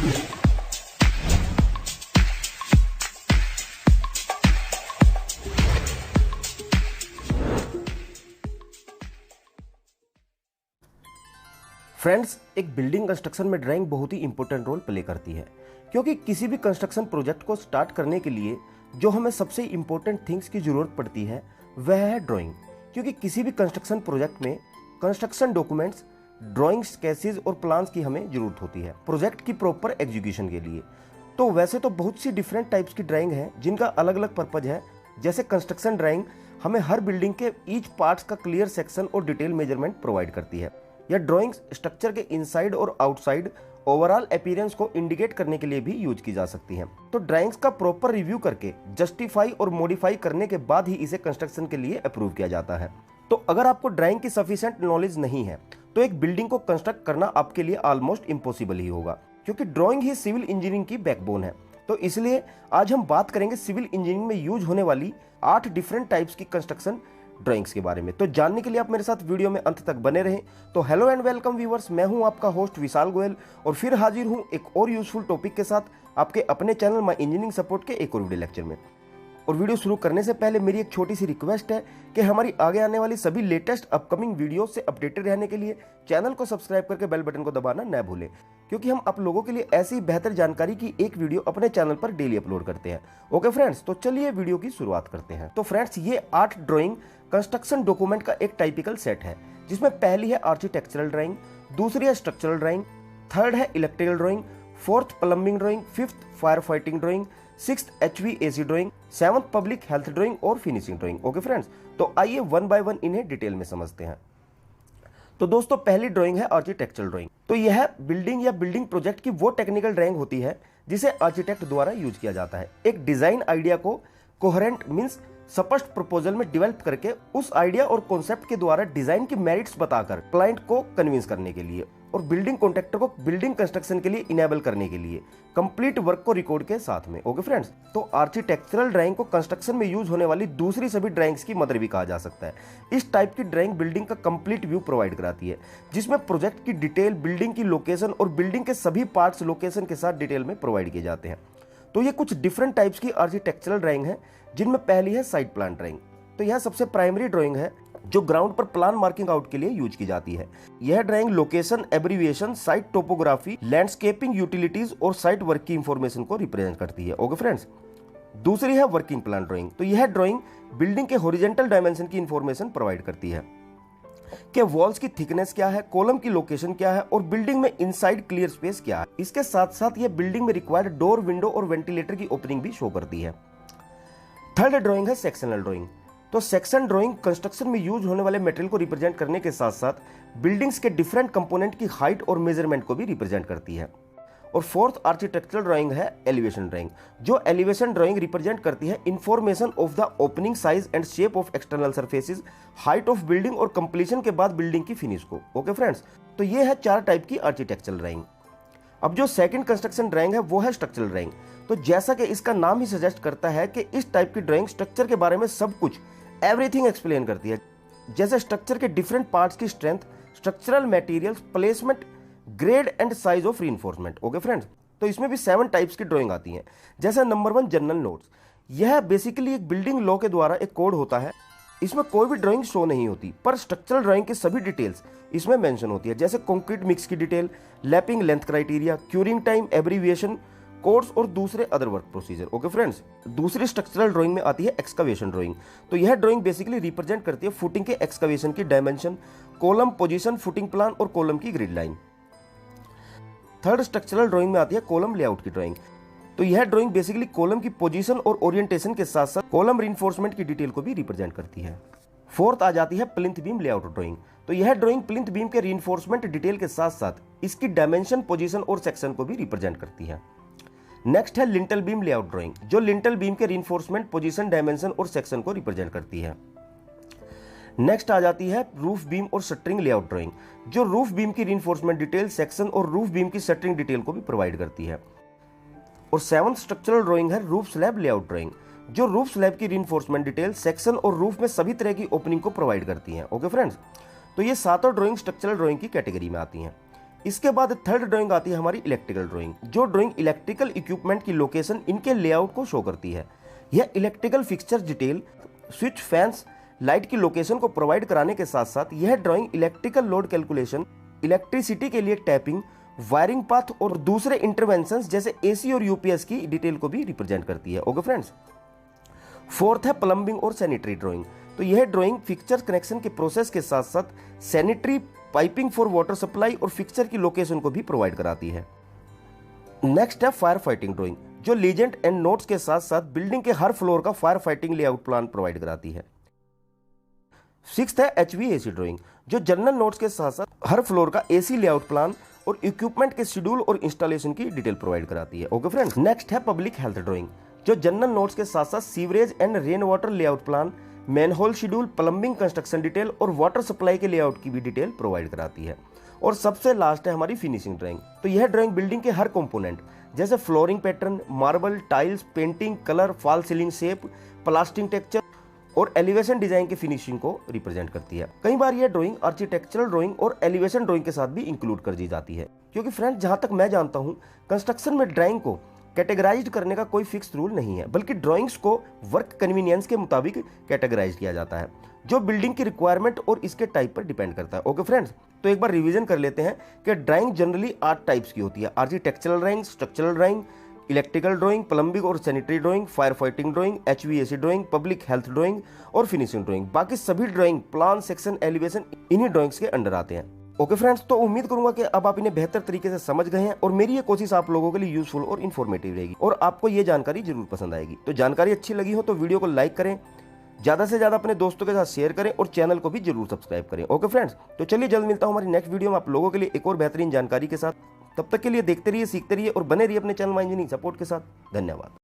Friends, एक building construction में drawing बहुत ही इंपॉर्टेंट रोल प्ले करती है, क्योंकि किसी भी कंस्ट्रक्शन प्रोजेक्ट को स्टार्ट करने के लिए जो हमें सबसे इंपॉर्टेंट थिंग्स की जरूरत पड़ती है वह है ड्राइंग। क्योंकि किसी भी कंस्ट्रक्शन प्रोजेक्ट में कंस्ट्रक्शन डॉक्यूमेंट्स, ड्राइंग्स, स्केचेस और प्लान्स की हमें जरूरत होती है प्रोजेक्ट की प्रॉपर एग्जीक्यूशन के लिए। तो वैसे तो बहुत सी डिफरेंट टाइप्स की ड्राइंग है जिनका अलग अलग पर्पज है। जैसे कंस्ट्रक्शन ड्राइंग हमें हर बिल्डिंग के ईच पार्ट्स का क्लियर सेक्शन और डिटेल मेजरमेंट प्रोवाइड करती है। यह ड्राइंग्स स्ट्रक्चर के इनसाइड और आउटसाइड ओवरऑल अपीयरेंस को इंडिकेट करने के लिए भी यूज की जा सकती हैं। तो ड्राइंग्स का प्रॉपर रिव्यू करके जस्टिफाई और मॉडिफाई करने के बाद ही इसे कंस्ट्रक्शन के लिए अप्रूव किया जाता है। तो अगर आपको ड्राइंग की सफिशिएंट नॉलेज नहीं है तो एक बिल्डिंग को कंस्ट्रक्ट करना आपके लिए ऑलमोस्ट इम्पॉसिबल ही होगा, क्योंकि ड्राइंग ही सिविल इंजीनियरिंग की बैकबोन है। तो इसलिए आज हम बात करेंगे सिविल इंजीनियरिंग में यूज होने वाली 8 डिफरेंट टाइप्स की कंस्ट्रक्शन ड्राइंग्स के बारे में। तो जानने के लिए आप मेरे साथ वीडियो में अंत तक बने रहें। तो हेलो एंड वेलकम व्यूअर्स, मैं हूं आपका होस्ट विशाल गोयल और फिर हाजिर हूं एक और यूजफुल टॉपिक के साथ आपके अपने चैनल माय इंजीनियरिंग सपोर्ट के एक और वीडियो लेक्चर में। और वीडियो शुरू करने से पहले मेरी एक छोटी सी रिक्वेस्ट है कि हमारी आगे आने वाली सभी लेटेस्ट अपकमिंग वीडियो से अपडेटेड रहने के लिए चैनल को सब्सक्राइब करके बेल बटन को दबाना न भूलें, क्योंकि हम आप लोगों के लिए ऐसी बेहतर जानकारी की एक वीडियो अपने चैनल पर डेली अपलोड करते हैं। ओके फ्रेंड्स, तो चलिए वीडियो की शुरुआत करते हैं। तो फ्रेंड्स, ये 8 ड्राइंग कंस्ट्रक्शन डॉक्यूमेंट का एक टाइपिकल सेट है, जिसमें पहली है आर्किटेक्चरल ड्राइंग, दूसरी है स्ट्रक्चरल ड्राइंग, थर्ड है electrical drawing, fourth plumbing drawing, fifth fire fighting drawing, sixth HVAC drawing, seventh public health drawing और फिनिशिंग ड्राइंग। ओके फ्रेंड्स, तो आइए वन बाय वन इन्हें डिटेल में समझते हैं। तो दोस्तों, पहली ड्राइंग है आर्किटेक्चरल ड्राइंग। तो यह बिल्डिंग या बिल्डिंग प्रोजेक्ट की वो टेक्निकल ड्राइंग होती है जिसे आर्किटेक्ट द्वारा यूज किया जाता है एक डिजाइन आइडिया को कोहेरेंट मींस स्पष्ट प्रपोजल में डेवलप करके उस आइडिया और कॉन्सेप्ट के द्वारा डिजाइन की मेरिट्स बताकर क्लाइंट को कन्विंस करने के लिए और बिल्डिंग कॉन्ट्रैक्टर को बिल्डिंग कंस्ट्रक्शन के लिए इनेबल करने के लिए कंप्लीट वर्क को रिकॉर्ड के साथ में। ओके फ्रेंड्स, तो आर्किटेक्चरल ड्राइंग को कंस्ट्रक्शन में यूज होने वाली दूसरी सभी ड्राइंग्स की मदर भी कहा जा सकता है। इस टाइप की ड्राइंग बिल्डिंग का कंप्लीट व्यू प्रोवाइड कराती है, जिसमें प्रोजेक्ट की डिटेल, बिल्डिंग की लोकेशन और बिल्डिंग के सभी पार्ट्स लोकेशन के साथ डिटेल में प्रोवाइड किए जाते हैं। तो ये कुछ डिफरेंट टाइप्स की आर्किटेक्चरल ड्राइंग है, जिनमें पहली है साइट प्लान ड्राइंग। तो यह सबसे प्राइमरी ड्राइंग है जो ग्राउंड पर प्लान मार्किंग आउट के लिए यूज की जाती है। यह drawing location, abbreviation, site topography, landscaping utilities और साइट वर्क की इंफॉर्मेशन को रिप्रेजेंट करती है। ओके फ्रेंड्स, दूसरी है वर्किंग प्लान ड्राइंग। तो यह ड्राइंग बिल्डिंग के हॉरिजॉन्टल डायमेंशन की इंफॉर्मेशन प्रोवाइड करती है कि वॉल्स की थिकनेस क्या है, कॉलम की लोकेशन क्या है और बिल्डिंग में इनसाइड क्लियर स्पेस क्या है। इसके साथ साथ यह बिल्डिंग में रिक्वायर्ड डोर, विंडो और वेंटिलेटर की ओपनिंग भी शो करती है। थर्ड ड्राइंग है सेक्शनल ड्राइंग। तो सेक्शन ड्राइंग कंस्ट्रक्शन में यूज होने वाले मटेरियल को रिप्रेजेंट करने के साथ साथ बिल्डिंग्स के डिफरेंट कंपोनेंट की हाइट और मेजरमेंट को भी रिप्रेजेंट करती है। और फोर्थ आर्किटेक्चरल ड्राइंग है एलिवेशन ड्राइंग। जो एलिवेशन ड्राइंग रिप्रेजेंट करती है information of the opening size and shape of external surfaces, height of building और कंप्लीशन के बाद बिल्डिंग की फिनिश को। ओके फ्रेंड्स, तो ये है 4 टाइप की आर्किटेक्चरल ड्राइंग। अब जो सेकंड कंस्ट्रक्शन ड्राइंग है वो है स्ट्रक्चरल ड्राइंग। तो जैसा कि इसका नाम ही सजेस्ट करता है कि इस टाइप की ड्राइंग स्ट्रक्चर के बारे में सब कुछ, एवरीथिंग एक्सप्लेन करती है, जैसे स्ट्रक्चर के डिफरेंट पार्ट्स की strength, structural materials, placement, grade and size of reinforcement. Okay friends, तो इसमें भी 7 टाइप्स की ड्राइंग आती हैं। जैसे नंबर 1 जनरल नोट्स। यह बेसिकली एक बिल्डिंग लॉ के द्वारा एक कोड होता है। इसमें कोई भी ड्राइंग शो नहीं होती, पर स्ट्रक्चरल ड्राइंग की सभी डिटेल्स इसमें मेंशन होती है, जैसे कंक्रीट मिक्स की detail, lapping length criteria, curing time, abbreviation, codes और दूसरे other work procedure. Okay friends, दूसरी स्ट्रक्चरल ड्राइंग में आती है एक्सकवेशन ड्राइंग। तो यह ड्राइंग बेसिकली रिप्रेजेंट करती है फुटिंग के एक्सकवेशन की dimension, column position, footing plan और कॉलम की grid line. Third structural drawing में आती है कॉलम लेआउट की ड्राइंग। तो यह ड्राइंग बेसिकली कॉलम की पोजीशन और ओरिएंटेशन के साथ साथ कॉलम रीइंफोर्समेंट की डिटेल को भी रिप्रेजेंट करती है। फोर्थ आ जाती है प्लिंथ बीम लेआउट ड्राइंग। तो यह ड्राइंग प्लिंथ बीम के रीइंफोर्समेंट डिटेल के साथ साथ इसकी डायमेंशन, पोजीशन और सेक्शन को भी रिप्रेजेंट करती है। नेक्स्ट है लिंटल बीम लेआउट ड्राइंग, जो लिंटल बीम के रीइंफोर्समेंट, पोजीशन, डायमेंशन और सेक्शन को रिप्रेजेंट करती है। नेक्स्ट आ जाती है रूफ बीम और शटरिंग लेआउट ड्राइंग, जो रूफ बीम की रीइंफोर्समेंट डिटेल, सेक्शन और रूफ बीम की शटरिंग डिटेल को भी प्रोवाइड करती है। और 7th स्ट्रक्चरल ड्राइंग है रूफ स्लैब लेआउट ड्राइंग, जो रूफ स्लैब की रीइंफोर्समेंट डिटेल, सेक्शन और रूफ में सभी तरह की ओपनिंग को प्रोवाइड करती है। ओके फ्रेंड्स, तो ये 7 ड्राइंग स्ट्रक्चरल ड्राइंग की कैटेगरी में आती हैं। इसके बाद थर्ड ड्राइंग आती है हमारी इलेक्ट्रिकल ड्राइंग, जो ड्राइंग इलेक्ट्रिकल इक्विपमेंट की लोकेशन, इनके लेआउट को शो करती है। यह electrical fixture detail, switch, fans, light की लोकेशन को प्रोवाइड कराने के साथ साथ यह drawing electrical load calculation, electricity के लिए टैपिंग, वायरिंग पाथ और दूसरे इंटरवेंशंस जैसे एसी और यूपीएस की डिटेल को भी रिप्रेजेंट करती है। ओके फ्रेंड्स, फोर्थ है प्लम्बिंग और सैनिटरी ड्राइंग। तो यह ड्राइंग फिक्सचर कनेक्शन के प्रोसेस के साथ साथ sanitary piping for water supply और फिक्सचर की लोकेशन को भी प्रोवाइड कराती है। नेक्स्ट है फायर फाइटिंग ड्राइंग, जो लीजेंड एंड नोट्स के साथ साथ बिल्डिंग के हर फ्लोर का fire fighting layout plan provide कराती है। सिक्स्थ है HVAC ड्राइंग, जो जनरल नोट्स के साथ साथ हर फ्लोर का एसी लेआउट प्लान और इक्विपमेंट के शेड्यूल और इंस्टॉलेशन की डिटेल प्रोवाइड कराती है। ओके फ्रेंड्स, नेक्स्ट है पब्लिक हेल्थ ड्राइंग, जो जनरल नोट्स के साथ साथ sewerage and rain water layout plan, manhole schedule, plumbing construction detail और वाटर सप्लाई के लेआउट की भी डिटेल प्रोवाइड कराती है। और सबसे लास्ट है हमारी फिनिशिंग ड्राइंग। तो यह ड्राइंग बिल्डिंग के हर कंपोनेंट जैसे flooring pattern, marble, tiles, painting, colour, fall ceiling shape, plastering texture और एलिवेशन डिजाइन की फिनिशिंग को रिप्रेजेंट करती है। कई बार यह ड्राइंग आर्किटेक्चरल ड्राइंग और एलिवेशन ड्राइंग के साथ भी इंक्लूड कर दी जाती है, क्योंकि फ्रेंड्स जहां तक मैं जानता हूं कंस्ट्रक्शन में ड्राइंग को कैटेगराइज करने का कोई फिक्स रूल नहीं है, बल्कि ड्राइंग्स को वर्क कन्वीनियंस के मुताबिक कैटेगराइज किया जाता है, जो बिल्डिंग की रिक्वायरमेंट और इसके टाइप पर डिपेंड करता है। ओके फ्रेंड्स, तो एक बार रिवीजन कर लेते हैं कि ड्राइंग जनरली 8 टाइप्स की होती है: architectural drawing, structural drawing, electrical drawing, plumbing और sanitary drawing, fire fighting drawing, HVAC drawing, public health drawing और फिनिशिंग ड्राइंग। बाकी सभी ड्राइंग, प्लान, सेक्शन, एलिवेशन इन्हीं ड्राइंग्स के अंडर आते हैं। ओके फ्रेंड्स, तो उम्मीद करूंगा कि अब आप इन्हें बेहतर तरीके से समझ गए हैं और मेरी ये कोशिश आप लोगों के लिए यूजफुल और इन्फॉर्मेटिव रहेगी और आपको ये जानकारी जरूर पसंद आएगी। तो जानकारी अच्छी लगी हो तो वीडियो को लाइक करें, ज्यादा से ज्यादा अपने दोस्तों के साथ शेयर करें और चैनल को भी जरूर सब्सक्राइब करें। ओके फ्रेंड्स, तो चलिए जल्द मिलता हूं हमारी नेक्स्ट वीडियो में आप लोगों के लिए एक और बेहतरीन जानकारी के साथ। तब तक के लिए देखते रहिए, सीखते रहिए और बने रहिए अपने चैनल माय इंजीनियरिंग सपोर्ट के साथ। धन्यवाद।